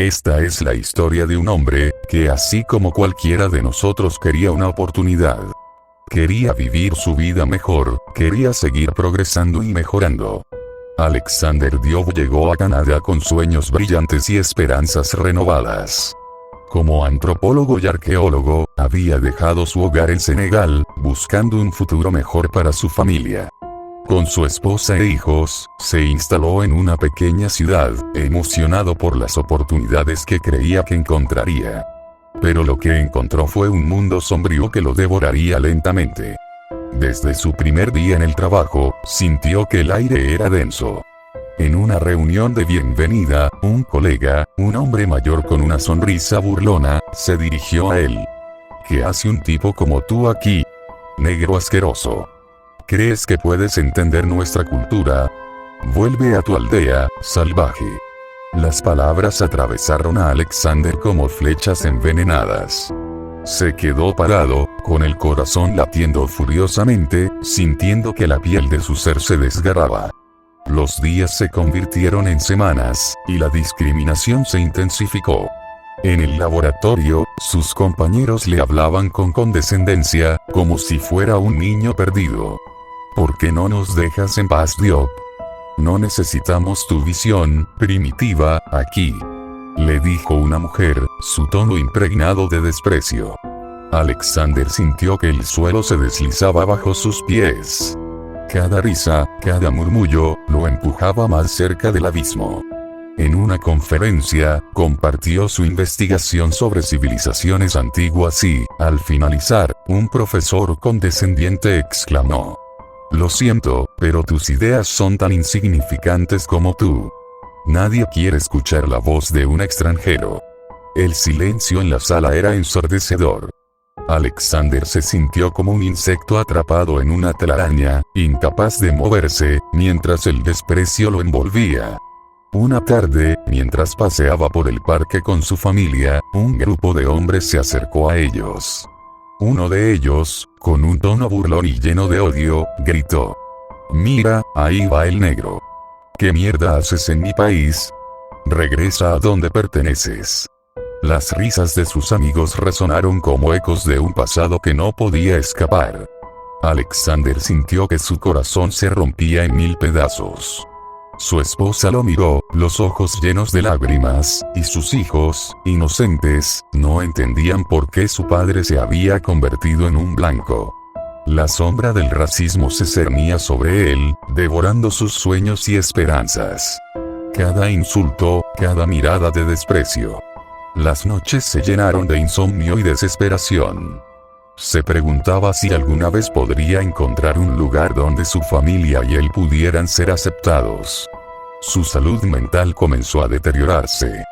Esta es la historia de un hombre, que así como cualquiera de nosotros quería una oportunidad. Quería vivir su vida mejor, quería seguir progresando y mejorando. Alexander Diop llegó a Canadá con sueños brillantes y esperanzas renovadas. Como antropólogo y arqueólogo, había dejado su hogar en Senegal, buscando un futuro mejor para su familia. Con su esposa e hijos, se instaló en una pequeña ciudad, emocionado por las oportunidades que creía que encontraría. Pero lo que encontró fue un mundo sombrío que lo devoraría lentamente. Desde su primer día en el trabajo, sintió que el aire era denso. En una reunión de bienvenida, un colega, un hombre mayor con una sonrisa burlona, se dirigió a él. ¿Qué hace un tipo como tú aquí? Negro asqueroso. ¿Crees que puedes entender nuestra cultura? Vuelve a tu aldea, salvaje. Las palabras atravesaron a Alexander como flechas envenenadas. Se quedó parado, con el corazón latiendo furiosamente, sintiendo que la piel de su ser se desgarraba. Los días se convirtieron en semanas, y la discriminación se intensificó. En el laboratorio, sus compañeros le hablaban con condescendencia, como si fuera un niño perdido. ¿Por qué no nos dejas en paz, Diop? No necesitamos tu visión primitiva aquí, le dijo una mujer, su tono impregnado de desprecio. Alexander sintió que el suelo se deslizaba bajo sus pies. Cada risa, cada murmullo, lo empujaba más cerca del abismo. En una conferencia, compartió su investigación sobre civilizaciones antiguas y, al finalizar, un profesor condescendiente exclamó: «Lo siento, pero tus ideas son tan insignificantes como tú». Nadie quiere escuchar la voz de un extranjero. El silencio en la sala era ensordecedor. Alexander se sintió como un insecto atrapado en una telaraña, incapaz de moverse, mientras el desprecio lo envolvía. Una tarde, mientras paseaba por el parque con su familia, un grupo de hombres se acercó a ellos. Uno de ellos, con un tono burlón y lleno de odio, gritó: «Mira, ahí va el negro. ¿Qué mierda haces en mi país? Regresa a donde perteneces». Las risas de sus amigos resonaron como ecos de un pasado que no podía escapar. Alexander sintió que su corazón se rompía en 1000 pedazos. Su esposa lo miró, los ojos llenos de lágrimas, y sus hijos, inocentes, no entendían por qué su padre se había convertido en un blanco. La sombra del racismo se cernía sobre él, devorando sus sueños y esperanzas. Cada insulto, cada mirada de desprecio. Las noches se llenaron de insomnio y desesperación. Se preguntaba si alguna vez podría encontrar un lugar donde su familia y él pudieran ser aceptados. Su salud mental comenzó a deteriorarse.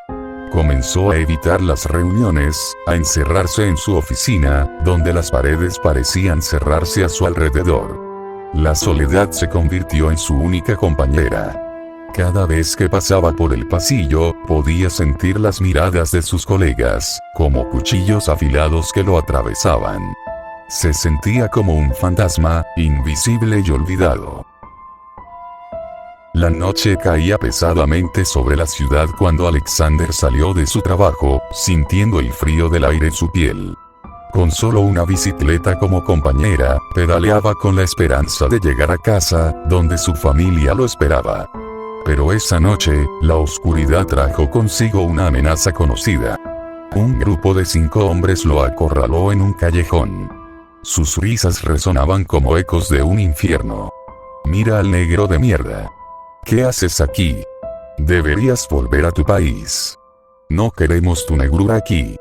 Comenzó a evitar las reuniones, a encerrarse en su oficina, donde las paredes parecían cerrarse a su alrededor. La soledad se convirtió en su única compañera. Cada vez que pasaba por el pasillo, podía sentir las miradas de sus colegas, como cuchillos afilados que lo atravesaban. Se sentía como un fantasma, invisible y olvidado. La noche caía pesadamente sobre la ciudad cuando Alexander salió de su trabajo, sintiendo el frío del aire en su piel. Con solo una bicicleta como compañera, pedaleaba con la esperanza de llegar a casa, donde su familia lo esperaba. Pero esa noche, la oscuridad trajo consigo una amenaza conocida. Un grupo de 5 hombres lo acorraló en un callejón. Sus risas resonaban como ecos de un infierno. «Mira al negro de mierda. ¿Qué haces aquí? Deberías volver a tu país. No queremos tu negrura aquí».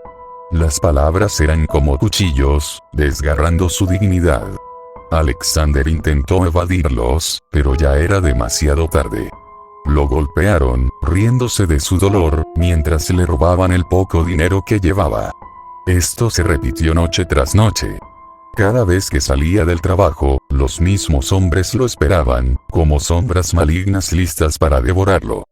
Las palabras eran como cuchillos, desgarrando su dignidad. Alexander intentó evadirlos, pero ya era demasiado tarde. Lo golpearon, riéndose de su dolor, mientras le robaban el poco dinero que llevaba. Esto se repitió noche tras noche. Cada vez que salía del trabajo, los mismos hombres lo esperaban, como sombras malignas listas para devorarlo.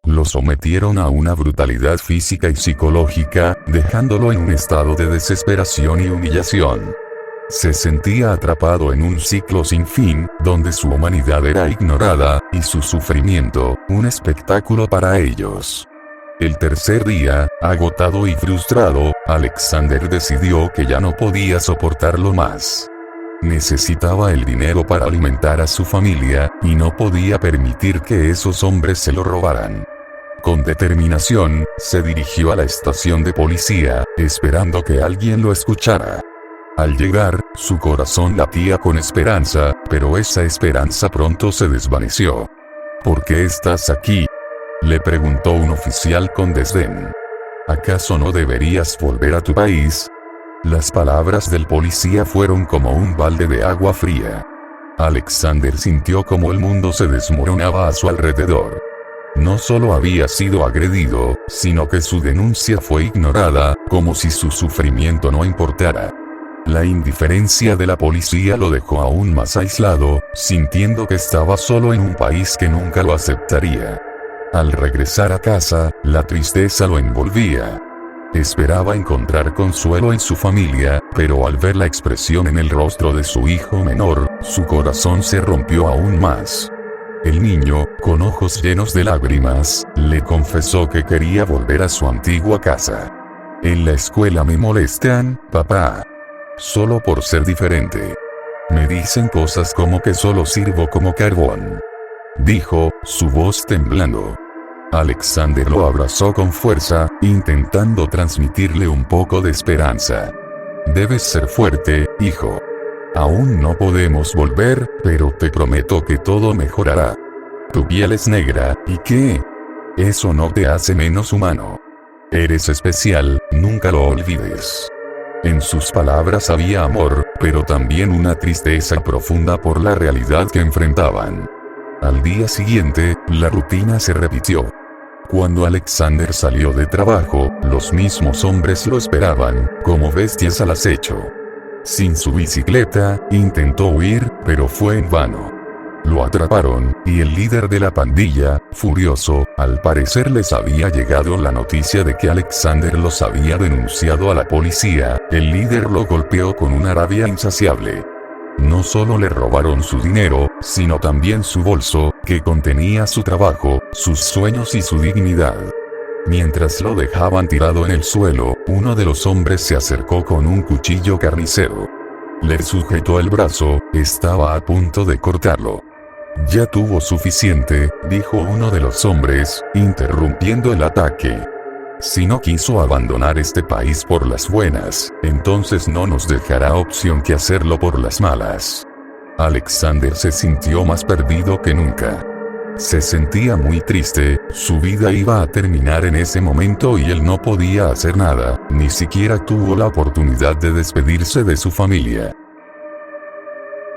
Lo sometieron a una brutalidad física y psicológica, dejándolo en un estado de desesperación y humillación. Se sentía atrapado en un ciclo sin fin, donde su humanidad era ignorada, y su sufrimiento, un espectáculo para ellos. El tercer día, agotado y frustrado, Alexander decidió que ya no podía soportarlo más. Necesitaba el dinero para alimentar a su familia, y no podía permitir que esos hombres se lo robaran. Con determinación, se dirigió a la estación de policía, esperando que alguien lo escuchara. Al llegar, su corazón latía con esperanza, pero esa esperanza pronto se desvaneció. ¿Por qué estás aquí?, le preguntó un oficial con desdén. ¿Acaso no deberías volver a tu país? Las palabras del policía fueron como un balde de agua fría. Alexander sintió como el mundo se desmoronaba a su alrededor. No solo había sido agredido, sino que su denuncia fue ignorada, como si su sufrimiento no importara. La indiferencia de la policía lo dejó aún más aislado, sintiendo que estaba solo en un país que nunca lo aceptaría. Al regresar a casa, la tristeza lo envolvía. Esperaba encontrar consuelo en su familia, pero al ver la expresión en el rostro de su hijo menor, su corazón se rompió aún más. El niño, con ojos llenos de lágrimas, le confesó que quería volver a su antigua casa. En la escuela me molestan, papá. Solo por ser diferente. Me dicen cosas como que solo sirvo como carbón, dijo, su voz temblando. Alexander lo abrazó con fuerza, intentando transmitirle un poco de esperanza. Debes ser fuerte, hijo. Aún no podemos volver, pero te prometo que todo mejorará. Tu piel es negra, ¿y qué? Eso no te hace menos humano. Eres especial, nunca lo olvides. En sus palabras había amor, pero también una tristeza profunda por la realidad que enfrentaban. Al día siguiente, la rutina se repitió. Cuando Alexander salió de trabajo, los mismos hombres lo esperaban, como bestias al acecho. Sin su bicicleta, intentó huir, pero fue en vano. Lo atraparon, y el líder de la pandilla, furioso, al parecer les había llegado la noticia de que Alexander los había denunciado a la policía. El líder lo golpeó con una rabia insaciable. No solo le robaron su dinero, sino también su bolso, que contenía su trabajo, sus sueños y su dignidad. Mientras lo dejaban tirado en el suelo, uno de los hombres se acercó con un cuchillo carnicero. Le sujetó el brazo, estaba a punto de cortarlo. Ya tuvo suficiente, dijo uno de los hombres, interrumpiendo el ataque. Si no quiso abandonar este país por las buenas, entonces no nos dejará opción que hacerlo por las malas. Alexander se sintió más perdido que nunca. Se sentía muy triste, su vida iba a terminar en ese momento y él no podía hacer nada, ni siquiera tuvo la oportunidad de despedirse de su familia.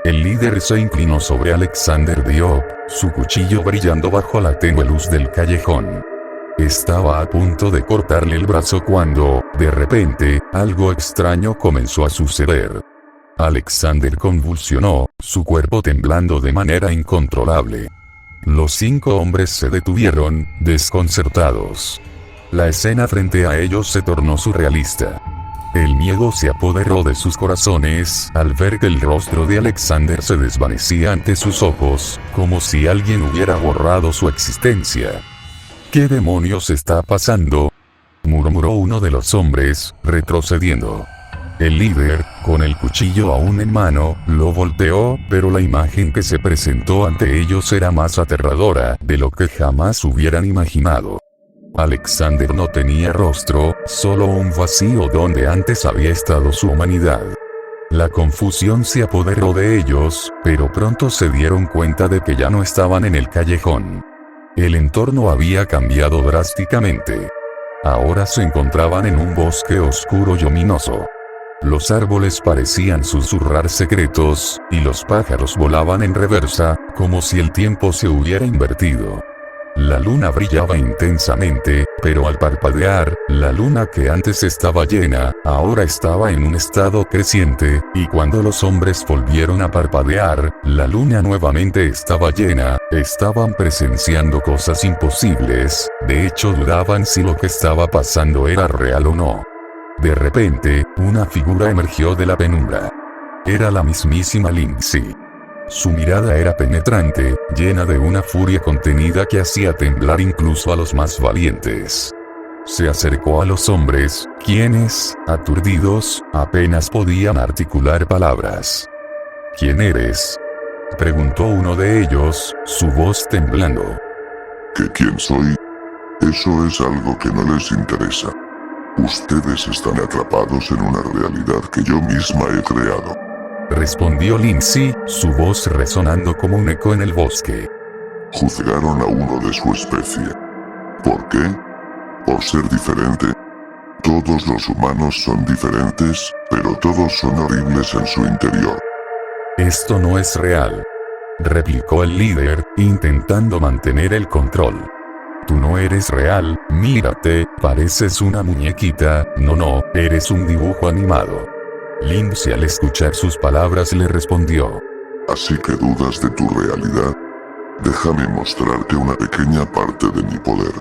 El líder se inclinó sobre Alexander Diop, su cuchillo brillando bajo la tenue luz del callejón. Estaba a punto de cortarle el brazo cuando, de repente, algo extraño comenzó a suceder. Alexander convulsionó, su cuerpo temblando de manera incontrolable. Los 5 hombres se detuvieron, desconcertados. La escena frente a ellos se tornó surrealista. El miedo se apoderó de sus corazones al ver que el rostro de Alexander se desvanecía ante sus ojos, como si alguien hubiera borrado su existencia. ¿Qué demonios está pasando?, murmuró uno de los hombres, retrocediendo. El líder, con el cuchillo aún en mano, lo volteó, pero la imagen que se presentó ante ellos era más aterradora de lo que jamás hubieran imaginado. Alexander no tenía rostro, solo un vacío donde antes había estado su humanidad. La confusión se apoderó de ellos, pero pronto se dieron cuenta de que ya no estaban en el callejón. El entorno había cambiado drásticamente. Ahora se encontraban en un bosque oscuro y ominoso. Los árboles parecían susurrar secretos, y los pájaros volaban en reversa, como si el tiempo se hubiera invertido. La luna brillaba intensamente, pero al parpadear, la luna que antes estaba llena, ahora estaba en un estado creciente, y cuando los hombres volvieron a parpadear, la luna nuevamente estaba llena. Estaban presenciando cosas imposibles, de hecho dudaban si lo que estaba pasando era real o no. De repente, una figura emergió de la penumbra. Era la mismísima Lindsay. Su mirada era penetrante, llena de una furia contenida que hacía temblar incluso a los más valientes. se acercó a los hombres, quienes, aturdidos, apenas podían articular palabras. ¿Quién eres?, preguntó uno de ellos, su voz temblando. ¿Que quién soy? Eso es algo que no les interesa. Ustedes están atrapados en una realidad que yo misma he creado. Respondió Lindsay, su voz resonando como un eco en el bosque. Juzgaron a uno de su especie. ¿Por qué? Por ser diferente. Todos los humanos son diferentes, pero todos son horribles en su interior. Esto no es real, replicó el líder, intentando mantener el control. Tú no eres real, mírate, pareces una muñequita, no, eres un dibujo animado. Lindsay al escuchar sus palabras le respondió. ¿Así que dudas de tu realidad? Déjame mostrarte una pequeña parte de mi poder.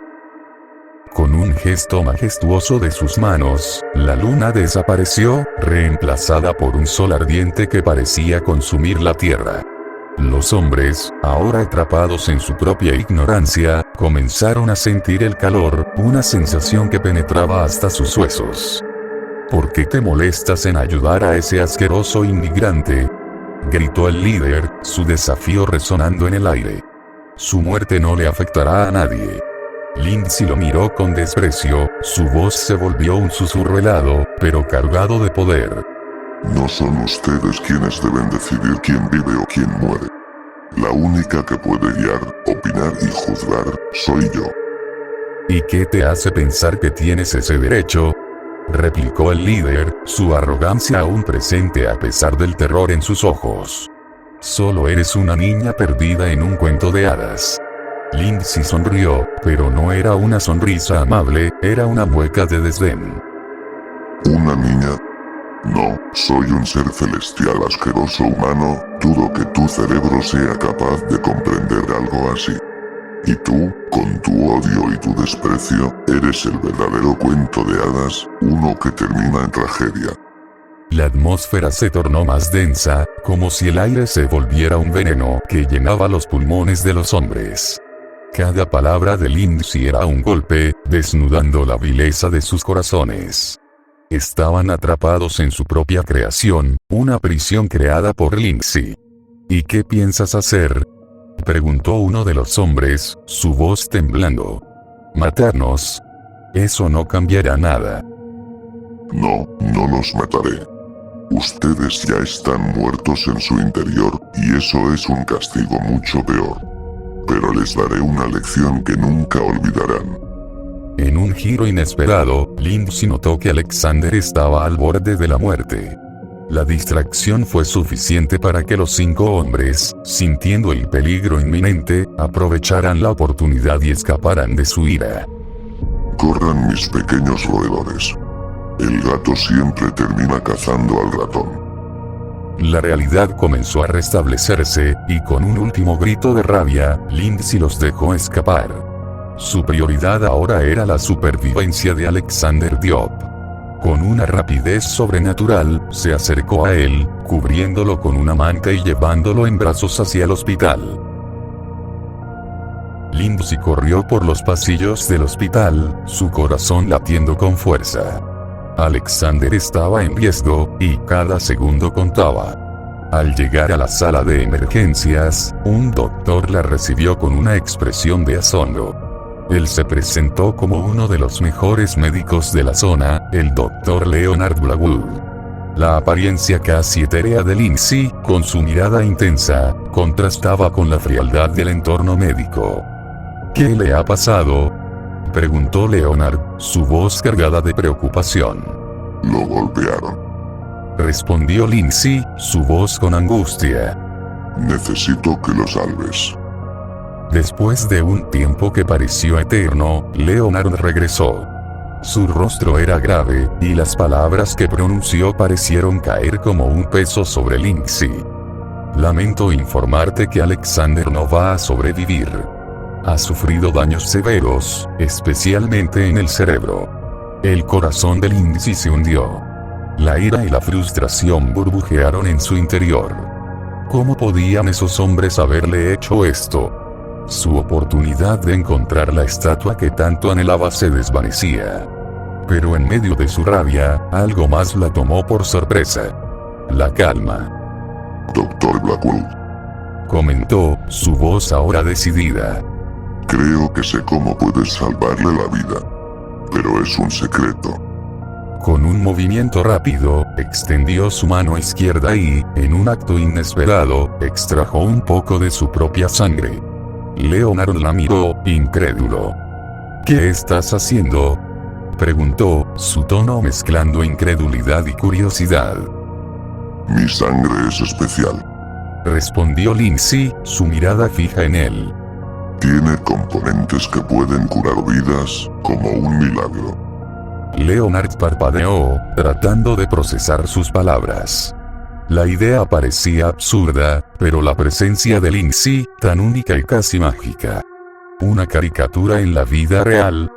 Con un gesto majestuoso de sus manos, la luna desapareció, reemplazada por un sol ardiente que parecía consumir la tierra. Los hombres, ahora atrapados en su propia ignorancia, comenzaron a sentir el calor, una sensación que penetraba hasta sus huesos. ¿Por qué te molestas en ayudar a ese asqueroso inmigrante?, gritó el líder, su desafío resonando en el aire. Su muerte no le afectará a nadie. Lindsay lo miró con desprecio, su voz se volvió un susurro helado, pero cargado de poder. No son ustedes quienes deben decidir quién vive o quién muere. La única que puede guiar, opinar y juzgar, soy yo. ¿Y qué te hace pensar que tienes ese derecho?, replicó el líder, su arrogancia aún presente a pesar del terror en sus ojos. Solo eres una niña perdida en un cuento de hadas. Lindsay sonrió, pero no era una sonrisa amable, era una mueca de desdén. ¿Una niña? No, soy un ser celestial asqueroso humano, dudo que tu cerebro sea capaz de comprender algo así. Y tú, con tu odio y tu desprecio, eres el verdadero cuento de hadas, uno que termina en tragedia. La atmósfera se tornó más densa, como si el aire se volviera un veneno que llenaba los pulmones de los hombres. Cada palabra de Lindsay era un golpe, desnudando la vileza de sus corazones. Estaban atrapados en su propia creación, una prisión creada por Lindsay. ¿Y qué piensas hacer?, preguntó uno de los hombres, su voz temblando. ¿Matarnos? Eso no cambiará nada. No, no los mataré. Ustedes ya están muertos en su interior, y eso es un castigo mucho peor. Pero les daré una lección que nunca olvidarán. En un giro inesperado, Lindsay notó que Alexander estaba al borde de la muerte. La distracción fue suficiente para que los 5 hombres, sintiendo el peligro inminente, aprovecharan la oportunidad y escaparan de su ira. Corran mis pequeños roedores. El gato siempre termina cazando al ratón. La realidad comenzó a restablecerse, y con un último grito de rabia, Lindsay los dejó escapar. Su prioridad ahora era la supervivencia de Alexander Diop. Con una rapidez sobrenatural, se acercó a él, cubriéndolo con una manta y llevándolo en brazos hacia el hospital. Lindsay corrió por los pasillos del hospital, su corazón latiendo con fuerza. Alexander estaba en riesgo, y cada segundo contaba. Al llegar a la sala de emergencias, un doctor la recibió con una expresión de asombro. Él se presentó como uno de los mejores médicos de la zona, el Dr. Leonard Blackwood. La apariencia casi etérea de Lindsay, con su mirada intensa, contrastaba con la frialdad del entorno médico. ¿Qué le ha pasado?, preguntó Leonard, su voz cargada de preocupación. Lo golpearon. Respondió Lindsay, su voz con angustia. Necesito que lo salves. Después de un tiempo que pareció eterno, Leonard regresó. Su rostro era grave, y las palabras que pronunció parecieron caer como un peso sobre Lindsay. Lamento informarte que Alexander no va a sobrevivir. Ha sufrido daños severos, especialmente en el cerebro. El corazón de Lindsay se hundió. La ira y la frustración burbujearon en su interior. ¿Cómo podían esos hombres haberle hecho esto? Su oportunidad de encontrar la estatua que tanto anhelaba se desvanecía. Pero en medio de su rabia, algo más la tomó por sorpresa. La calma. Dr. Blackwell, Comentó, su voz ahora decidida. creo que sé cómo puedes salvarle la vida. Pero es un secreto. Con un movimiento rápido, extendió su mano izquierda y, en un acto inesperado, extrajo un poco de su propia sangre. Leonard la miró, incrédulo. ¿Qué estás haciendo?, preguntó, su tono mezclando incredulidad y curiosidad. Mi sangre es especial. Respondió Lindsay, su mirada fija en él. Tiene componentes que pueden curar vidas, como un milagro. Leonard parpadeó, tratando de procesar sus palabras. La idea parecía absurda, pero la presencia de Lindsay, tan única y casi mágica. Una caricatura en la vida real.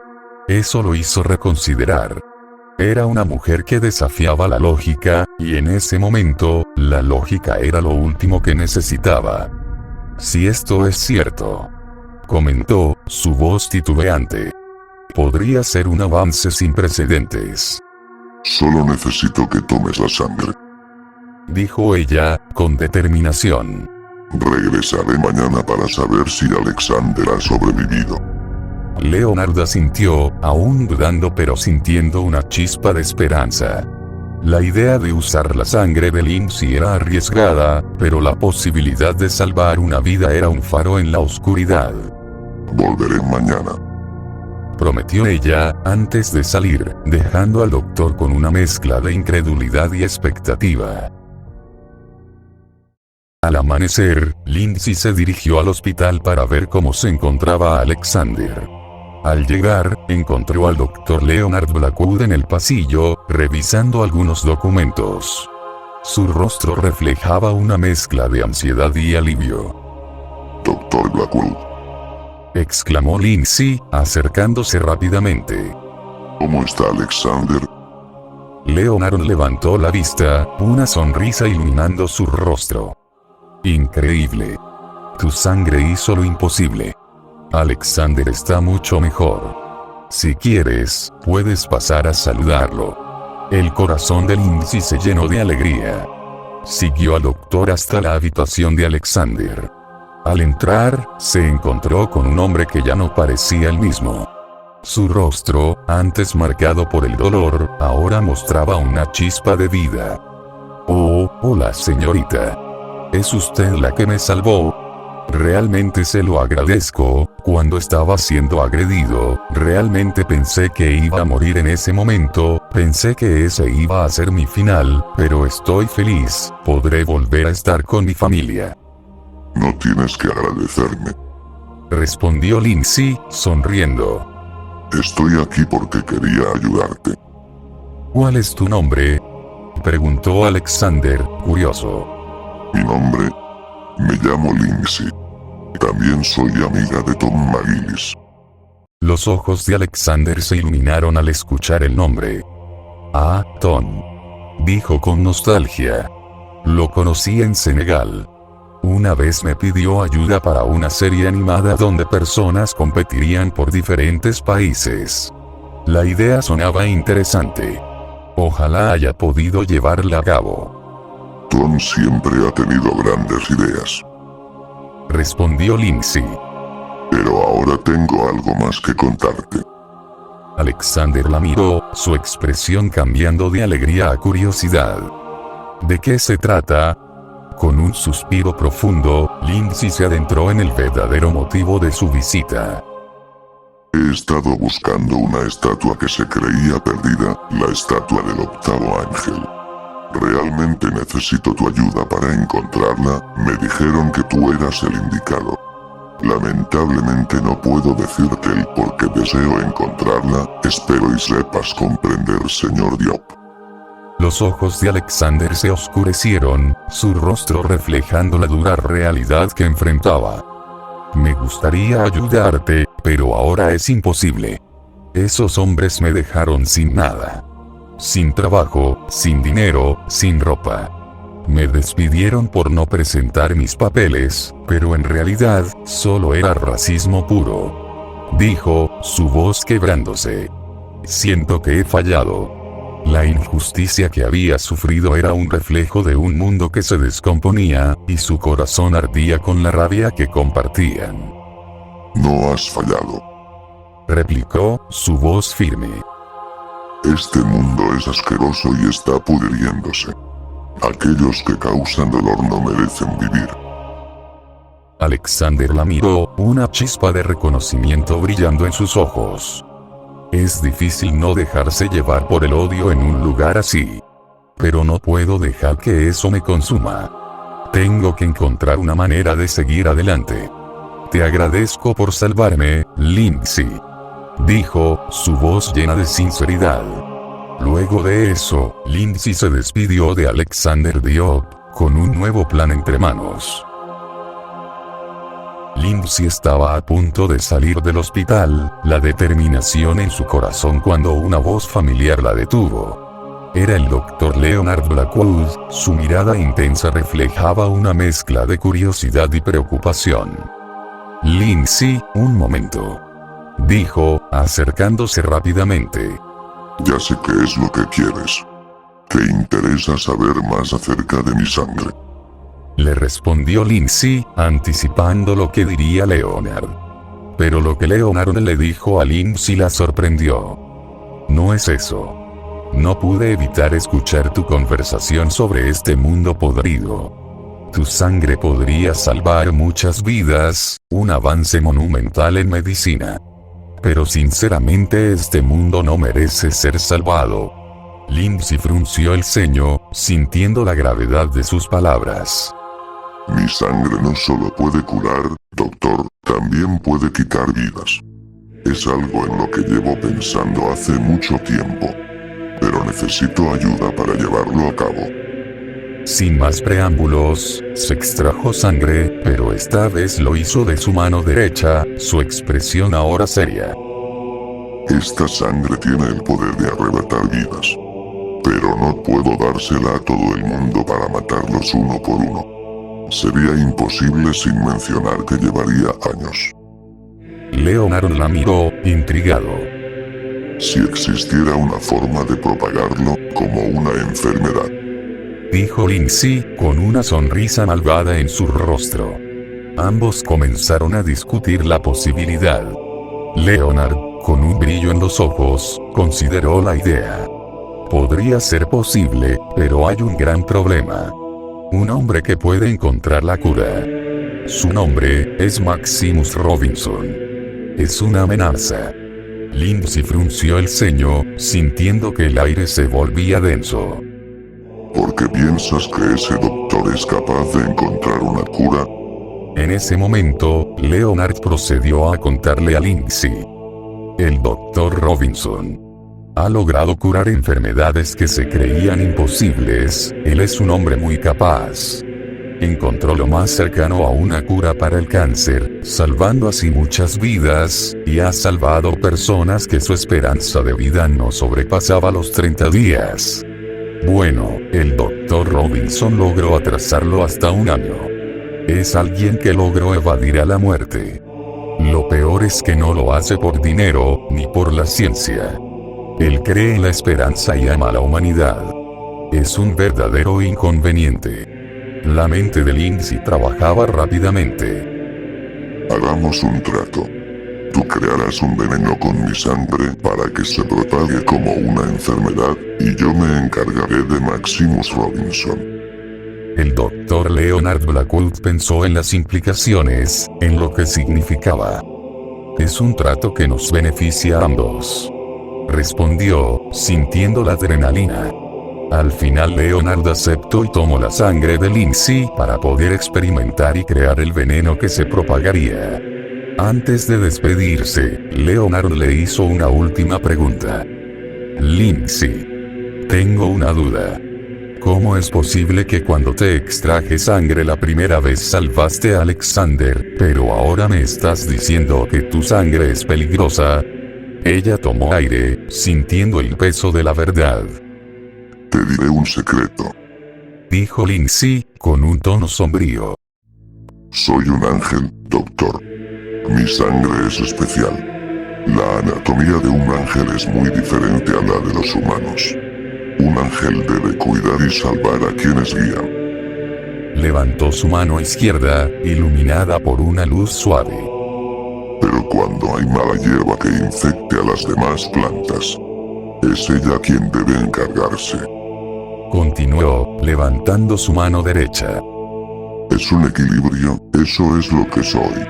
Eso lo hizo reconsiderar. Era una mujer que desafiaba la lógica, y en ese momento, la lógica era lo último que necesitaba. Si esto es cierto, comentó, su voz titubeante, podría ser un avance sin precedentes. Solo necesito que tomes la sangre. Dijo ella, con determinación. Regresaré mañana para saber si Alexander ha sobrevivido. Leonard asintió, aún dudando pero sintiendo una chispa de esperanza. La idea de usar la sangre de Lindsay era arriesgada, pero la posibilidad de salvar una vida era un faro en la oscuridad. Volveré mañana. Prometió ella, antes de salir, dejando al doctor con una mezcla de incredulidad y expectativa. Al amanecer, Lindsay se dirigió al hospital para ver cómo se encontraba Alexander. Al llegar, encontró al Dr. Leonard Blackwood en el pasillo, revisando algunos documentos. Su rostro reflejaba una mezcla de ansiedad y alivio. Dr. Blackwell, exclamó Lindsay, acercándose rápidamente. ¿cómo está Alexander? Leonard levantó la vista, una sonrisa iluminando su rostro. Increíble. Tu sangre hizo lo imposible. Alexander está mucho mejor. Si quieres, puedes pasar a saludarlo. El corazón de Lindsay se llenó de alegría. Siguió al doctor hasta la habitación de Alexander. Al entrar, se encontró con un hombre que ya no parecía el mismo. Su rostro, antes marcado por el dolor, ahora mostraba una chispa de vida. Oh, hola señorita. ¿Es usted la que me salvó? Realmente se lo agradezco. Cuando estaba siendo agredido, realmente pensé que iba a morir en ese momento, pensé que ese iba a ser mi final, pero estoy feliz, podré volver a estar con mi familia. No tienes que agradecerme. Respondió Lindsay, sonriendo. Estoy aquí porque quería ayudarte. ¿Cuál es tu nombre?, preguntó Alexander, curioso. Mi nombre, me llamo Lindsay. También soy amiga de Tom McGillis. Los ojos de Alexander se iluminaron al escuchar el nombre. Ah, Tom, dijo con nostalgia. Lo conocí en Senegal. Una vez me pidió ayuda para una serie animada donde personas competirían por diferentes países. La idea sonaba interesante. Ojalá haya podido llevarla a cabo. Tom siempre ha tenido grandes ideas. Respondió Lindsay. Pero ahora tengo algo más que contarte. Alexander la miró, su expresión cambiando de alegría a curiosidad. ¿De qué se trata? Con un suspiro profundo, Lindsay se adentró en el verdadero motivo de su visita. He estado buscando una estatua que se creía perdida, la estatua del octavo ángel. Realmente necesito tu ayuda para encontrarla, me dijeron que tú eras el indicado. Lamentablemente no puedo decirte el por qué deseo encontrarla, espero y sepas comprender, señor Diop. Los ojos de Alexander se oscurecieron, su rostro reflejando la dura realidad que enfrentaba. Me gustaría ayudarte, pero ahora es imposible. Esos hombres me dejaron sin nada. Sin trabajo, sin dinero, sin ropa. Me despidieron por no presentar mis papeles, pero en realidad, solo era racismo puro. Dijo, su voz quebrándose. Siento que he fallado. La injusticia que había sufrido era un reflejo de un mundo que se descomponía, y su corazón ardía con la rabia que compartían. No has fallado, replicó, su voz firme. Este mundo es asqueroso y está pudriéndose. Aquellos que causan dolor no merecen vivir. Alexander la miró, una chispa de reconocimiento brillando en sus ojos. Es difícil no dejarse llevar por el odio en un lugar así. Pero no puedo dejar que eso me consuma. Tengo que encontrar una manera de seguir adelante. Te agradezco por salvarme, Lindsay. Dijo, su voz llena de sinceridad. Luego de eso, Lindsay se despidió de Alexander Diop, con un nuevo plan entre manos. Lindsay estaba a punto de salir del hospital, la determinación en su corazón cuando una voz familiar la detuvo. Era el Dr. Leonard Blackwood, su mirada intensa reflejaba una mezcla de curiosidad y preocupación. Lindsay, un momento. Dijo, acercándose rápidamente. Ya sé qué es lo que quieres. ¿Te interesa saber más acerca de mi sangre? Le respondió Lindsay, anticipando lo que diría Leonard. Pero lo que Leonard le dijo a Lindsay la sorprendió. No es eso. No pude evitar escuchar tu conversación sobre este mundo podrido. Tu sangre podría salvar muchas vidas, un avance monumental en medicina. Pero sinceramente este mundo no merece ser salvado. Lindsay frunció el ceño, sintiendo la gravedad de sus palabras. Mi sangre no solo puede curar, doctor, también puede quitar vidas. Es algo en lo que llevo pensando hace mucho tiempo. Pero necesito ayuda para llevarlo a cabo. Sin más preámbulos, se extrajo sangre, pero esta vez lo hizo de su mano derecha, su expresión ahora seria. Esta sangre tiene el poder de arrebatar vidas. Pero no puedo dársela a todo el mundo para matarlos uno por uno. Sería imposible sin mencionar que llevaría años. Leonard la miró, intrigado. Si existiera una forma de propagarlo, como una enfermedad. Dijo Lindsay, con una sonrisa malvada en su rostro. Ambos comenzaron a discutir la posibilidad. Leonard, con un brillo en los ojos, consideró la idea. Podría ser posible, pero hay un gran problema. Un hombre que puede encontrar la cura. Su nombre es Maximus Robinson. Es una amenaza. Lindsay frunció el ceño, sintiendo que el aire se volvía denso. ¿Por qué piensas que ese doctor es capaz de encontrar una cura? En ese momento, Leonard procedió a contarle a Lindsay. El Dr. Robinson ha logrado curar enfermedades que se creían imposibles. Él es un hombre muy capaz. Encontró lo más cercano a una cura para el cáncer, salvando así muchas vidas, y ha salvado personas que su esperanza de vida no sobrepasaba los 30 días. Bueno, el Dr. Robinson logró atrasarlo hasta un año. Es alguien que logró evadir a la muerte. Lo peor es que no lo hace por dinero, ni por la ciencia. Él cree en la esperanza y ama a la humanidad. Es un verdadero inconveniente. La mente de Lindsay trabajaba rápidamente. Hagamos un trato. Tú crearás un veneno con mi sangre para que se propague como una enfermedad, y yo me encargaré de Maximus Robinson. El Dr. Leonard Blackwood pensó en las implicaciones, en lo que significaba. Es un trato que nos beneficia a ambos. Respondió, sintiendo la adrenalina. Al final Leonard aceptó y tomó la sangre de Lindsay para poder experimentar y crear el veneno que se propagaría. Antes de despedirse, Leonard le hizo una última pregunta. Lindsay, tengo una duda. ¿Cómo es posible que cuando te extraje sangre la primera vez salvaste a Alexander, pero ahora me estás diciendo que tu sangre es peligrosa? Ella tomó aire, sintiendo el peso de la verdad. Te diré un secreto. dijo Lindsay, con un tono sombrío. Soy un ángel, doctor. Mi sangre es especial. La anatomía de un ángel es muy diferente a la de los humanos. Un ángel debe cuidar y salvar a quienes guían. Levantó su mano izquierda, iluminada por una luz suave. Pero cuando hay mala hierba que infecte a las demás plantas, es ella quien debe encargarse. Continuó, levantando su mano derecha. Es un equilibrio, eso es lo que soy.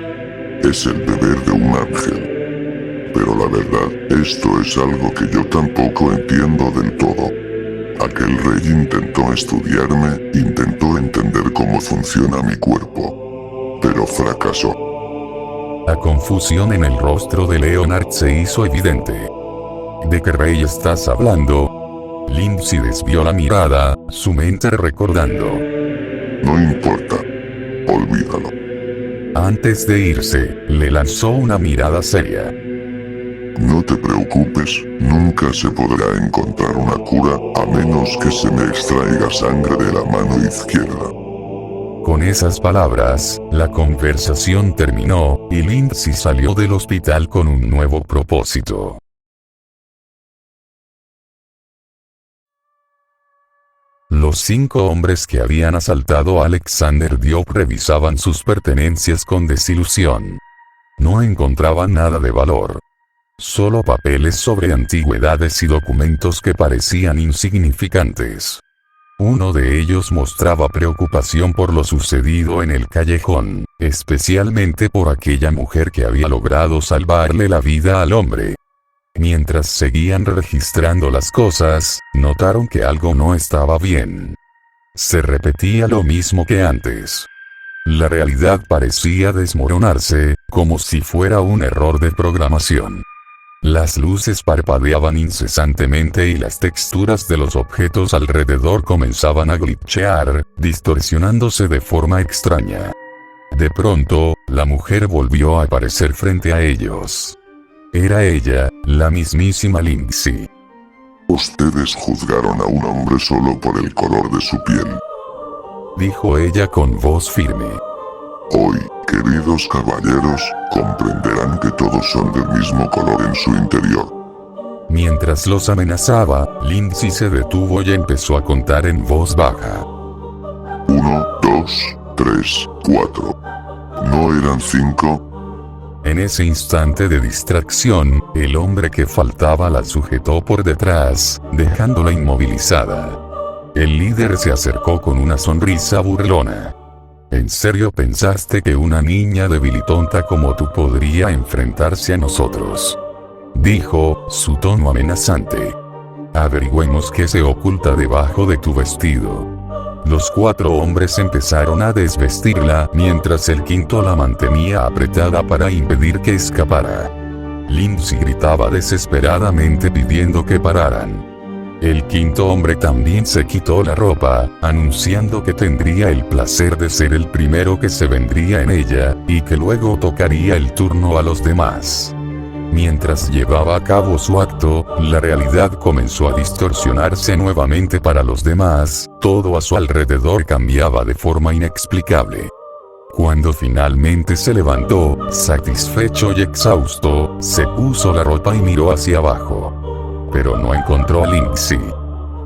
Es el deber de un ángel. Pero la verdad, esto es algo que yo tampoco entiendo del todo. Aquel rey intentó estudiarme, intentó entender cómo funciona mi cuerpo. Pero fracasó. La confusión en el rostro de Leonard se hizo evidente. ¿De qué rey estás hablando? Lindsay desvió la mirada, su mente recordando. No importa. Olvídalo. Antes de irse, le lanzó una mirada seria. No te preocupes, nunca se podrá encontrar una cura a menos que se me extraiga sangre de la mano izquierda. Con esas palabras, la conversación terminó, y Lindsay salió del hospital con un nuevo propósito. Los 5 hombres que habían asaltado a Alexander Diop revisaban sus pertenencias con desilusión. No encontraban nada de valor. Solo papeles sobre antigüedades y documentos que parecían insignificantes. Uno de ellos mostraba preocupación por lo sucedido en el callejón, especialmente por aquella mujer que había logrado salvarle la vida al hombre. Mientras seguían registrando las cosas, notaron que algo no estaba bien. Se repetía lo mismo que antes. La realidad parecía desmoronarse, como si fuera un error de programación. Las luces parpadeaban incesantemente y las texturas de los objetos alrededor comenzaban a glitchear, distorsionándose de forma extraña. De pronto, la mujer volvió a aparecer frente a ellos. Era ella, la mismísima Lindsay. Ustedes juzgaron a un hombre solo por el color de su piel. Dijo ella con voz firme. Hoy, queridos caballeros, comprenderán que todos son del mismo color en su interior. Mientras los amenazaba, Lindsay se detuvo y empezó a contar en voz baja. 1, 2, 3, 4. ¿No eran 5? En ese instante de distracción, el hombre que faltaba la sujetó por detrás, dejándola inmovilizada. El líder se acercó con una sonrisa burlona. ¿En serio pensaste que una niña débil y tonta como tú podría enfrentarse a nosotros? Dijo, su tono amenazante. Averigüemos qué se oculta debajo de tu vestido. Los 4 hombres empezaron a desvestirla, mientras el quinto la mantenía apretada para impedir que escapara. Lindsay gritaba desesperadamente pidiendo que pararan. El quinto hombre también se quitó la ropa, anunciando que tendría el placer de ser el primero que se vendría en ella, y que luego tocaría el turno a los demás. Mientras llevaba a cabo su acto, la realidad comenzó a distorsionarse nuevamente para los demás, todo a su alrededor cambiaba de forma inexplicable. Cuando finalmente se levantó, satisfecho y exhausto, se puso la ropa y miró hacia abajo. Pero no encontró a Lindsay.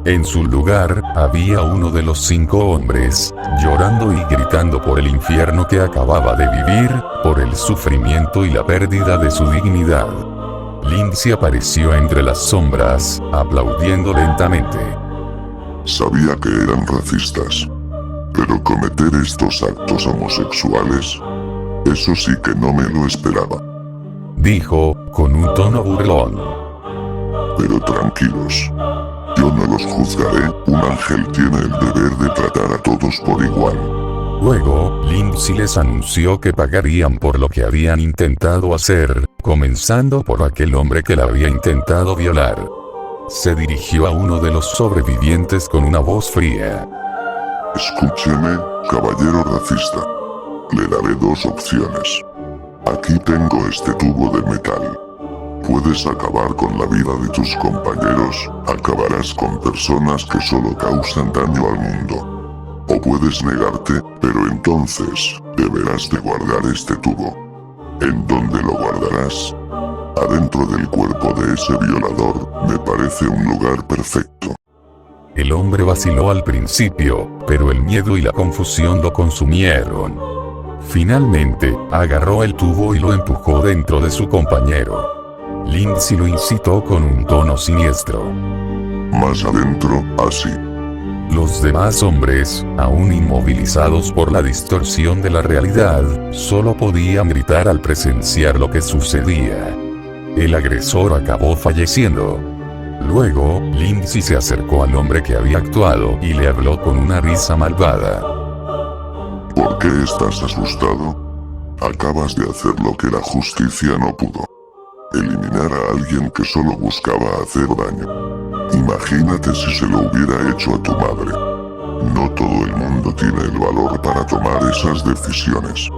En su lugar, había uno de los 5 hombres, llorando y gritando por el infierno que acababa de vivir, por el sufrimiento y la pérdida de su dignidad. Lindsay apareció entre las sombras, aplaudiendo lentamente. Sabía que eran racistas. Pero cometer estos actos homosexuales, eso sí que no me lo esperaba. Dijo, con un tono burlón. Pero tranquilos. Yo no los juzgaré, un ángel tiene el deber de tratar a todos por igual. Luego, Lindsay les anunció que pagarían por lo que habían intentado hacer, comenzando por aquel hombre que la había intentado violar. Se dirigió a uno de los sobrevivientes con una voz fría. Escúcheme, caballero racista. Le daré 2 opciones. Aquí tengo este tubo de metal. Puedes acabar con la vida de tus compañeros, acabarás con personas que solo causan daño al mundo. O puedes negarte, pero entonces, deberás de guardar este tubo. ¿En dónde lo guardarás? Adentro del cuerpo de ese violador, me parece un lugar perfecto. El hombre vaciló al principio, pero el miedo y la confusión lo consumieron. Finalmente, agarró el tubo y lo empujó dentro de su compañero. Lindsay lo incitó con un tono siniestro. Más adentro, así. Los demás hombres, aún inmovilizados por la distorsión de la realidad, solo podían gritar al presenciar lo que sucedía. El agresor acabó falleciendo. Luego, Lindsay se acercó al hombre que había actuado y le habló con una risa malvada. ¿Por qué estás asustado? Acabas de hacer lo que la justicia no pudo. Eliminar a alguien que solo buscaba hacer daño. Imagínate si se lo hubiera hecho a tu madre. No todo el mundo tiene el valor para tomar esas decisiones.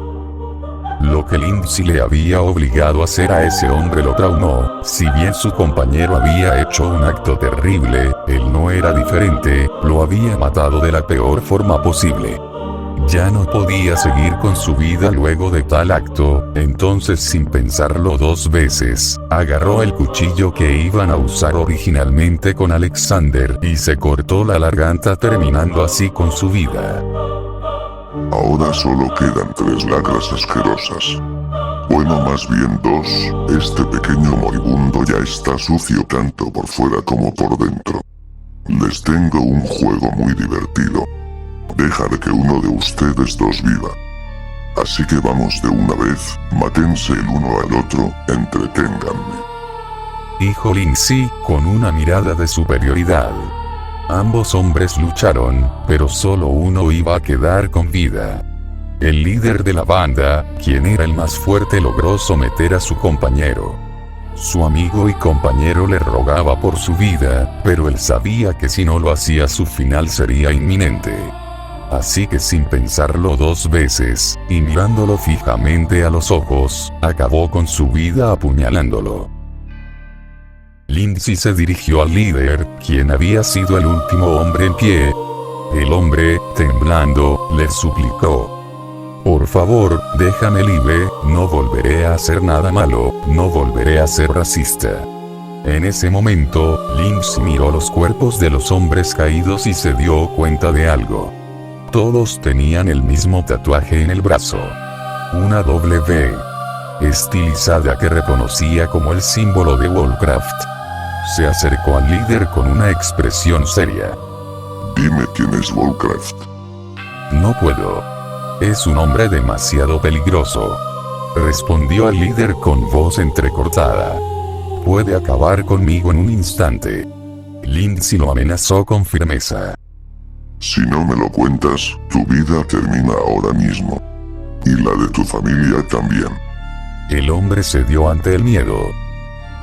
Lo que Lindsay le había obligado a hacer a ese hombre lo traumó. Si bien su compañero había hecho un acto terrible, él no era diferente, lo había matado de la peor forma posible. Ya no podía seguir con su vida luego de tal acto, entonces sin pensarlo dos veces, agarró el cuchillo que iban a usar originalmente con Alexander y se cortó la garganta terminando así con su vida. Ahora solo quedan 3 lacras asquerosas. Bueno, más bien 2, este pequeño moribundo ya está sucio tanto por fuera como por dentro. Les tengo un juego muy divertido. Dejar que uno de ustedes dos viva. Así que vamos de una vez, mátense el uno al otro, entreténganme. Dijo Lindsay, con una mirada de superioridad. Ambos hombres lucharon, pero solo uno iba a quedar con vida. El líder de la banda, quien era el más fuerte, logró someter a su compañero. Su amigo y compañero le rogaba por su vida, pero él sabía que si no lo hacía su final sería inminente. Así que sin pensarlo dos veces, y mirándolo fijamente a los ojos, acabó con su vida apuñalándolo. Lindsay se dirigió al líder, quien había sido el último hombre en pie. El hombre, temblando, le suplicó: por favor, déjame libre, no volveré a hacer nada malo, no volveré a ser racista. En ese momento, Lindsay miró los cuerpos de los hombres caídos y se dio cuenta de algo. Todos tenían el mismo tatuaje en el brazo. Una W estilizada que reconocía como el símbolo de Warcraft. Se acercó al líder con una expresión seria. Dime quién es Warcraft. No puedo. Es un hombre demasiado peligroso. Respondió el líder con voz entrecortada. Puede acabar conmigo en un instante. Lindsay lo amenazó con firmeza. Si no me lo cuentas, tu vida termina ahora mismo. Y la de tu familia también. El hombre cedió ante el miedo.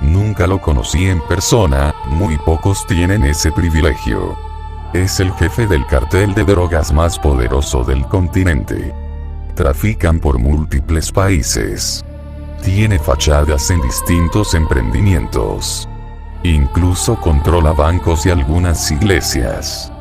Nunca lo conocí en persona, muy pocos tienen ese privilegio. Es el jefe del cartel de drogas más poderoso del continente. Trafican por múltiples países. Tiene fachadas en distintos emprendimientos. Incluso controla bancos y algunas iglesias.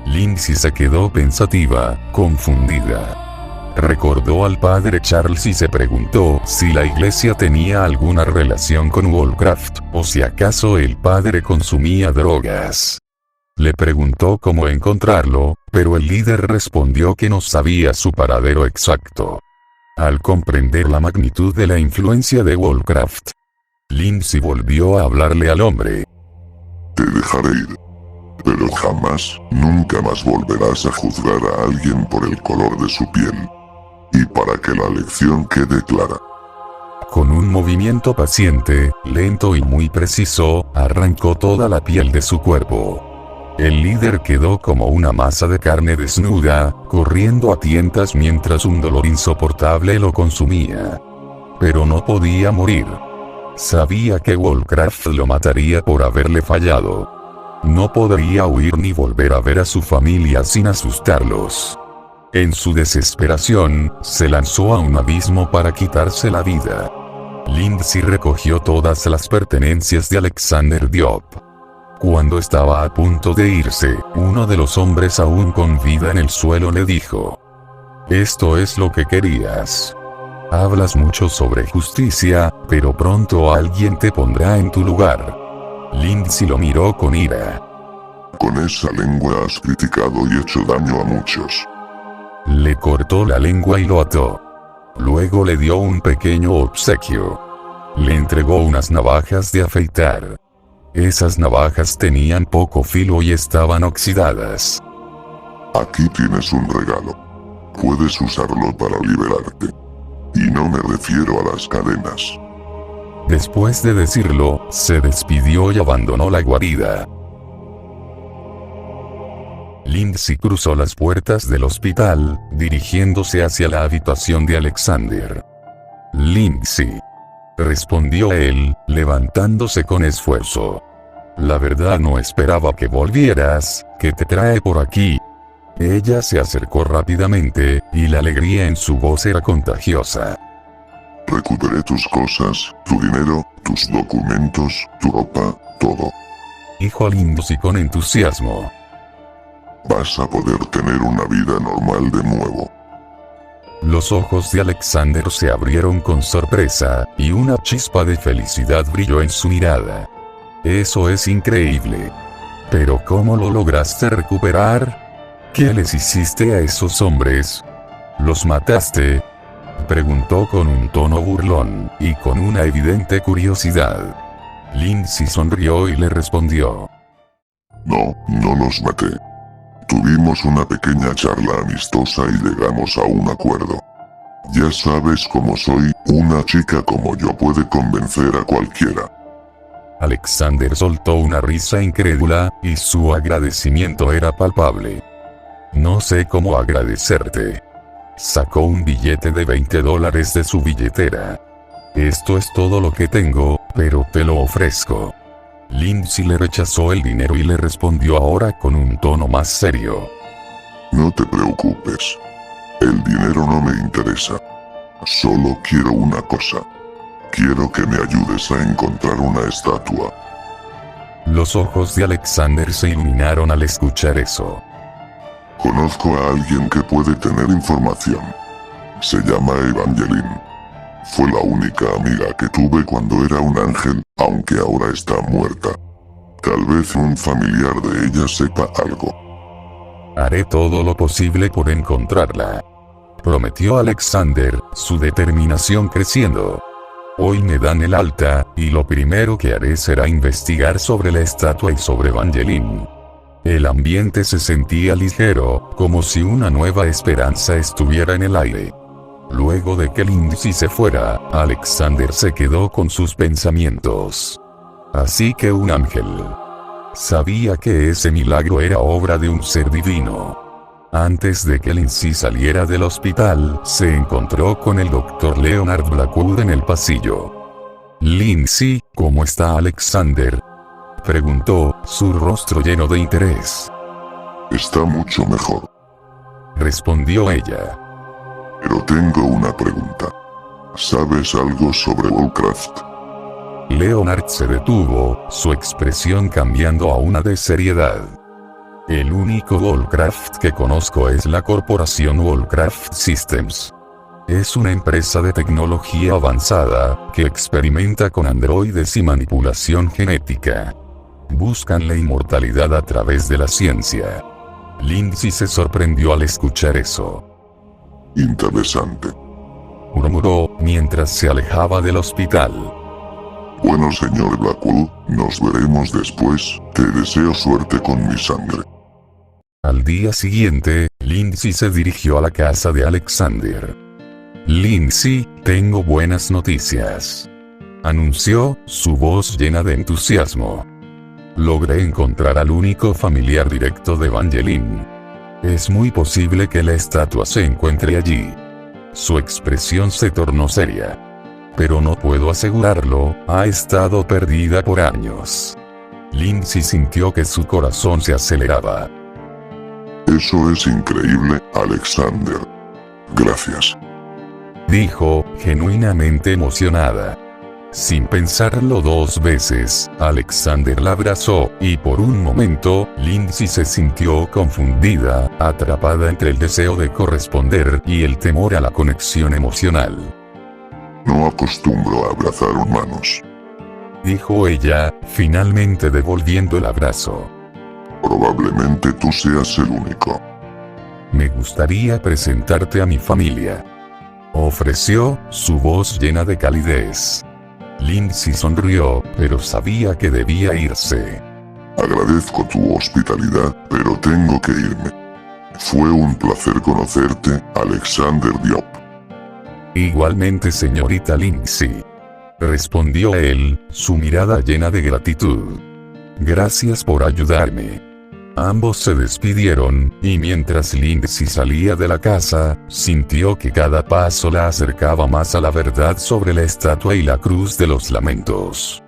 Lindsay se quedó pensativa, confundida. Recordó al padre Charles y se preguntó si la iglesia tenía alguna relación con Warcraft, o si acaso el padre consumía drogas. Le preguntó cómo encontrarlo, pero el líder respondió que no sabía su paradero exacto. Al comprender la magnitud de la influencia de Warcraft, Lindsay volvió a hablarle al hombre. Te dejaré ir. Pero jamás, nunca más volverás a juzgar a alguien por el color de su piel. Y para que la lección quede clara. Con un movimiento paciente, lento y muy preciso, arrancó toda la piel de su cuerpo. El líder quedó como una masa de carne desnuda, corriendo a tientas mientras un dolor insoportable lo consumía. Pero no podía morir. Sabía que Warcraft lo mataría por haberle fallado. No podría huir ni volver a ver a su familia sin asustarlos. En su desesperación, se lanzó a un abismo para quitarse la vida. Lindsay recogió todas las pertenencias de Alexander Diop. Cuando estaba a punto de irse, uno de los hombres aún con vida en el suelo le dijo: «Esto es lo que querías. Hablas mucho sobre justicia, pero pronto alguien te pondrá en tu lugar». Lindsay lo miró con ira. Con esa lengua has criticado y hecho daño a muchos. Le cortó la lengua y lo ató. Luego le dio un pequeño obsequio. Le entregó unas navajas de afeitar. Esas navajas tenían poco filo y estaban oxidadas. Aquí tienes un regalo. Puedes usarlo para liberarte. Y no me refiero a las cadenas. Después de decirlo, se despidió y abandonó la guarida. Lindsay cruzó las puertas del hospital, dirigiéndose hacia la habitación de Alexander. «Lindsay», respondió él, levantándose con esfuerzo. «La verdad no esperaba que volvieras. ¿Qué te trae por aquí?» Ella se acercó rápidamente, y la alegría en su voz era contagiosa. Recuperé tus cosas, tu dinero, tus documentos, tu ropa, todo. Dijo Lindsay con entusiasmo. Vas a poder tener una vida normal de nuevo. Los ojos de Alexander se abrieron con sorpresa, y una chispa de felicidad brilló en su mirada. «Eso es increíble. Pero ¿cómo lo lograste recuperar? ¿Qué les hiciste a esos hombres? ¿Los mataste?», preguntó con un tono burlón, y con una evidente curiosidad. Lindsay sonrió y le respondió: No, no los maté. Tuvimos una pequeña charla amistosa y llegamos a un acuerdo. Ya sabes cómo soy, una chica como yo puede convencer a cualquiera. Alexander soltó una risa incrédula, y su agradecimiento era palpable. «No sé cómo agradecerte». Sacó un billete de $20 de su billetera. «Esto es todo lo que tengo, pero te lo ofrezco». Lindsay le rechazó el dinero y le respondió ahora con un tono más serio: No te preocupes. El dinero no me interesa. Solo quiero una cosa. Quiero que me ayudes a encontrar una estatua. Los ojos de Alexander se iluminaron al escuchar eso. Conozco a alguien que puede tener información. Se llama Evangeline. Fue la única amiga que tuve cuando era un ángel, aunque ahora está muerta. Tal vez un familiar de ella sepa algo. Haré todo lo posible por encontrarla, prometió Alexander, su determinación creciendo. Hoy me dan el alta, y lo primero que haré será investigar sobre la estatua y sobre Evangeline. El ambiente se sentía ligero, como si una nueva esperanza estuviera en el aire. Luego de que Lindsay se fuera, Alexander se quedó con sus pensamientos. Así que un ángel. Sabía que ese milagro era obra de un ser divino. Antes de que Lindsay saliera del hospital, se encontró con el Dr. Leonard Blackwood en el pasillo. «Lindsay, ¿cómo está Alexander?», preguntó, su rostro lleno de interés. Está mucho mejor, respondió ella. Pero tengo una pregunta. ¿Sabes algo sobre Wallcraft? Leonard se detuvo, su expresión cambiando a una de seriedad. El único Wallcraft que conozco es la corporación Wallcraft Systems. Es una empresa de tecnología avanzada, que experimenta con androides y manipulación genética. Buscan la inmortalidad a través de la ciencia. Lindsay se sorprendió al escuchar eso. Interesante, murmuró, mientras se alejaba del hospital. Bueno, señor Blackwood, nos veremos después. Te deseo suerte con mi sangre. Al día siguiente, Lindsay se dirigió a la casa de Alexander. «Lindsay, tengo buenas noticias», anunció, su voz llena de entusiasmo. «Logré encontrar al único familiar directo de Evangeline. Es muy posible que la estatua se encuentre allí». Su expresión se tornó seria. «Pero no puedo asegurarlo, ha estado perdida por años». Lindsay sintió que su corazón se aceleraba. Eso es increíble, Alexander. Gracias, dijo, genuinamente emocionada. Sin pensarlo dos veces, Alexander la abrazó, y por un momento, Lindsay se sintió confundida, atrapada entre el deseo de corresponder y el temor a la conexión emocional. No acostumbro a abrazar humanos, dijo ella, finalmente devolviendo el abrazo. Probablemente tú seas el único. Me gustaría presentarte a mi familia, ofreció, su voz llena de calidez. Lindsay sonrió, pero sabía que debía irse. Agradezco tu hospitalidad, pero tengo que irme. Fue un placer conocerte, Alexander Diop. Igualmente, señorita Lindsay, respondió él, su mirada llena de gratitud. Gracias por ayudarme. Ambos se despidieron, y mientras Lindsay salía de la casa, sintió que cada paso la acercaba más a la verdad sobre la estatua y la cruz de los lamentos.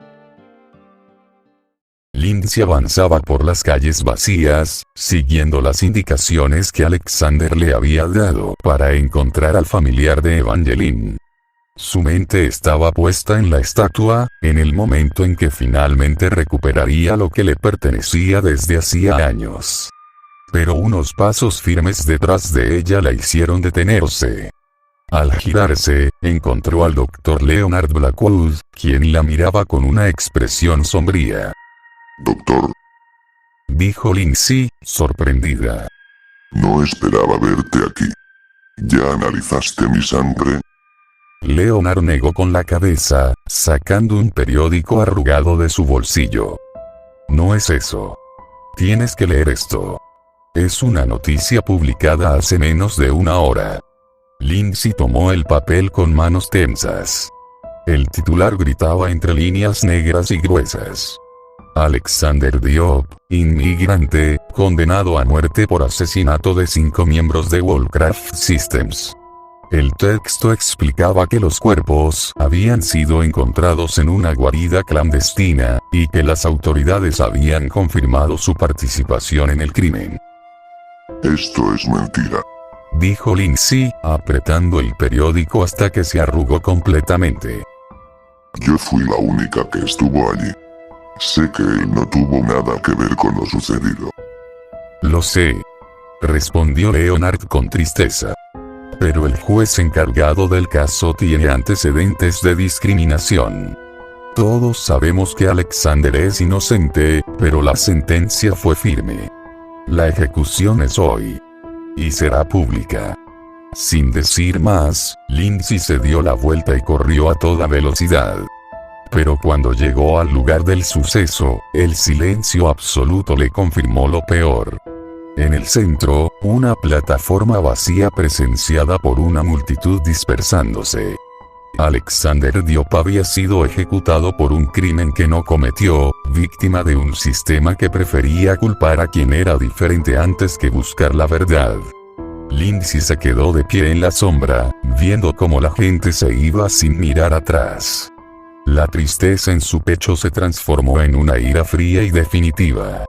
Lindsay avanzaba por las calles vacías, siguiendo las indicaciones que Alexander le había dado para encontrar al familiar de Evangeline. Su mente estaba puesta en la estatua, en el momento en que finalmente recuperaría lo que le pertenecía desde hacía años. Pero unos pasos firmes detrás de ella la hicieron detenerse. Al girarse, encontró al Dr. Leonard Blackwood, quien la miraba con una expresión sombría. Doctor, dijo Lindsay, sorprendida. No esperaba verte aquí. ¿Ya analizaste mi sangre? Leonard negó con la cabeza, sacando un periódico arrugado de su bolsillo. No es eso. Tienes que leer esto. Es una noticia publicada hace menos de una hora. Lindsay tomó el papel con manos tensas. El titular gritaba entre líneas negras y gruesas. Alexander Diop, inmigrante, condenado a muerte por asesinato de 5 miembros de Warcraft Systems. El texto explicaba que los cuerpos habían sido encontrados en una guarida clandestina, y que las autoridades habían confirmado su participación en el crimen. Esto es mentira, dijo Lindsay, apretando el periódico hasta que se arrugó completamente. Yo fui la única que estuvo allí. Sé que él no tuvo nada que ver con lo sucedido. Lo sé, respondió Leonard con tristeza. Pero el juez encargado del caso tiene antecedentes de discriminación. Todos sabemos que Alexander es inocente, pero la sentencia fue firme. La ejecución es hoy. Y será pública. Sin decir más, Lindsay se dio la vuelta y corrió a toda velocidad. Pero cuando llegó al lugar del suceso, el silencio absoluto le confirmó lo peor. En el centro, una plataforma vacía presenciada por una multitud dispersándose. Alexander Diop había sido ejecutado por un crimen que no cometió, víctima de un sistema que prefería culpar a quien era diferente antes que buscar la verdad. Lindsay se quedó de pie en la sombra, viendo cómo la gente se iba sin mirar atrás. La tristeza en su pecho se transformó en una ira fría y definitiva.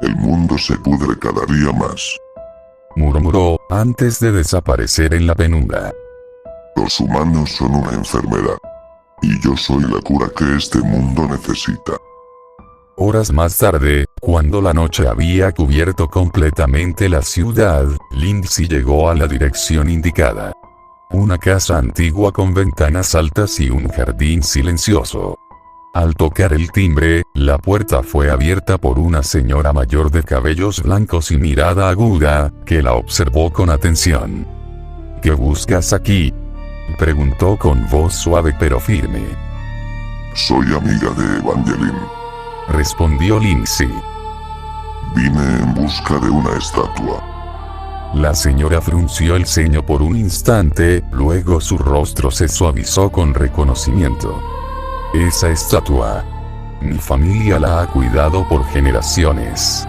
El mundo se pudre cada día más, murmuró, antes de desaparecer en la penumbra. Los humanos son una enfermedad. Y yo soy la cura que este mundo necesita. Horas más tarde, cuando la noche había cubierto completamente la ciudad, Lindsay llegó a la dirección indicada. Una casa antigua con ventanas altas y un jardín silencioso. Al tocar el timbre, la puerta fue abierta por una señora mayor de cabellos blancos y mirada aguda, que la observó con atención. ¿Qué buscas aquí?, preguntó con voz suave pero firme. Soy amiga de Evangeline, respondió Lindsay. Vine en busca de una estatua. La señora frunció el ceño por un instante, luego su rostro se suavizó con reconocimiento. Esa estatua. Mi familia la ha cuidado por generaciones.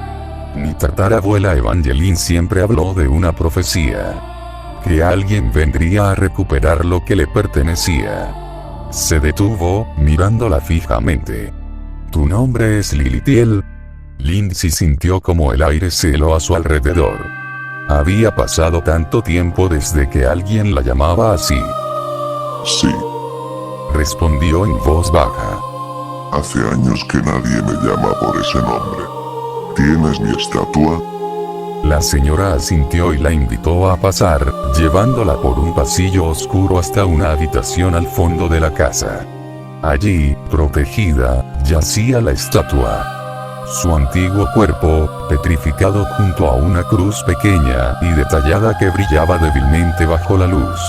Mi tatarabuela Evangeline siempre habló de una profecía. Que alguien vendría a recuperar lo que le pertenecía. Se detuvo, mirándola fijamente. ¿Tu nombre es Lilithiel? Lindsay sintió como el aire se heló a su alrededor. Había pasado tanto tiempo desde que alguien la llamaba así. Sí, respondió en voz baja. Hace años que nadie me llama por ese nombre. ¿Tienes mi estatua? La señora asintió y la invitó a pasar, llevándola por un pasillo oscuro hasta una habitación al fondo de la casa. Allí, protegida, yacía la estatua. Su antiguo cuerpo, petrificado junto a una cruz pequeña y detallada que brillaba débilmente bajo la luz.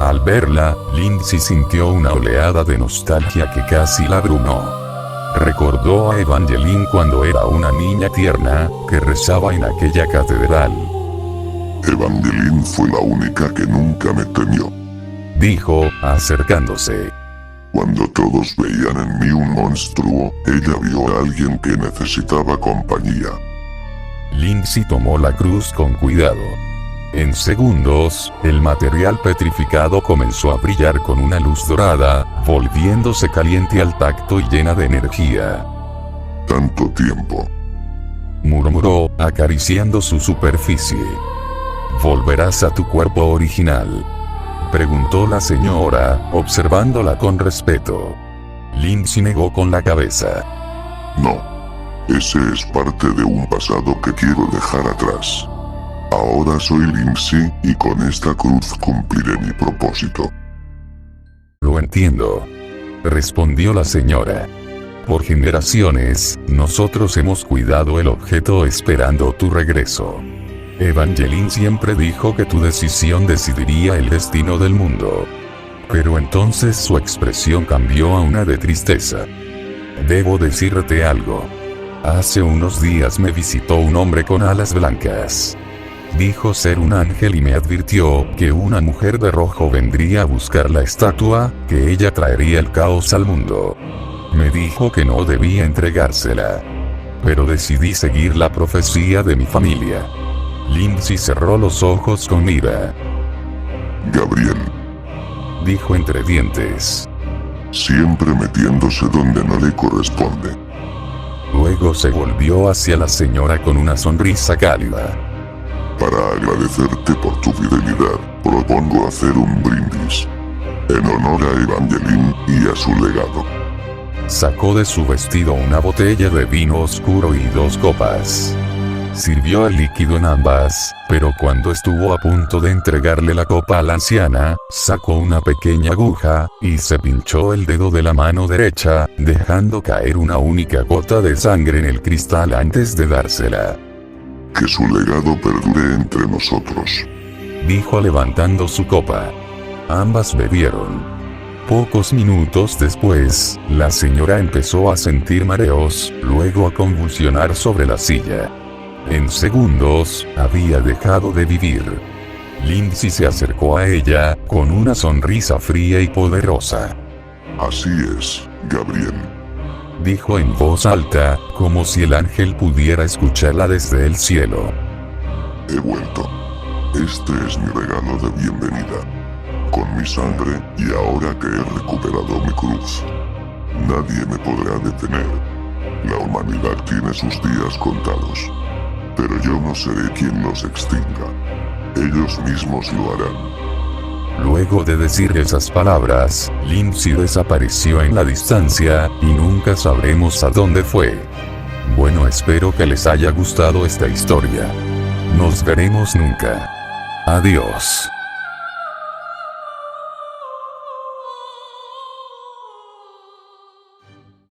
Al verla, Lindsay sintió una oleada de nostalgia que casi la abrumó. Recordó a Evangeline cuando era una niña tierna, que rezaba en aquella catedral. Evangeline fue la única que nunca me temió. Dijo, acercándose. Cuando todos veían en mí un monstruo, ella vio a alguien que necesitaba compañía. Lindsay tomó la cruz con cuidado. En segundos, el material petrificado comenzó a brillar con una luz dorada, volviéndose caliente al tacto y llena de energía. Tanto tiempo, murmuró, acariciando su superficie. ¿Volverás a tu cuerpo original?, preguntó la señora, observándola con respeto. Lindsay negó con la cabeza. No. Ese es parte de un pasado que quiero dejar atrás. Ahora soy Lindsay y con esta cruz cumpliré mi propósito. Lo entiendo, respondió la señora. Por generaciones, nosotros hemos cuidado el objeto esperando tu regreso. Evangeline siempre dijo que tu decisión decidiría el destino del mundo. Pero entonces su expresión cambió a una de tristeza. Debo decirte algo. Hace unos días me visitó un hombre con alas blancas. Dijo ser un ángel y me advirtió que una mujer de rojo vendría a buscar la estatua, que ella traería el caos al mundo. Me dijo que no debía entregársela. Pero decidí seguir la profecía de mi familia. Lindsay cerró los ojos con ira. Gabriel, dijo entre dientes. Siempre metiéndose donde no le corresponde. Luego se volvió hacia la señora con una sonrisa cálida. Para agradecerte por tu fidelidad, propongo hacer un brindis. En honor a Evangeline y a su legado. Sacó de su vestido una botella de vino oscuro y 2 copas. Sirvió el líquido en ambas, pero cuando estuvo a punto de entregarle la copa a la anciana, sacó una pequeña aguja, y se pinchó el dedo de la mano derecha, dejando caer una única gota de sangre en el cristal antes de dársela. Que su legado perdure entre nosotros, dijo levantando su copa. Ambas bebieron. Pocos minutos después, la señora empezó a sentir mareos, luego a convulsionar sobre la silla. En segundos, había dejado de vivir. Lindsay se acercó a ella, con una sonrisa fría y poderosa. Así es, Gabriel, dijo en voz alta, como si el ángel pudiera escucharla desde el cielo. He vuelto. Este es mi regalo de bienvenida. Con mi sangre, y ahora que he recuperado mi cruz, nadie me podrá detener. La humanidad tiene sus días contados. Pero yo no seré quien los extinga. Ellos mismos lo harán. Luego de decir esas palabras, Lindsay desapareció en la distancia, y nunca sabremos a dónde fue. Bueno, espero que les haya gustado esta historia. Nos veremos nunca. Adiós.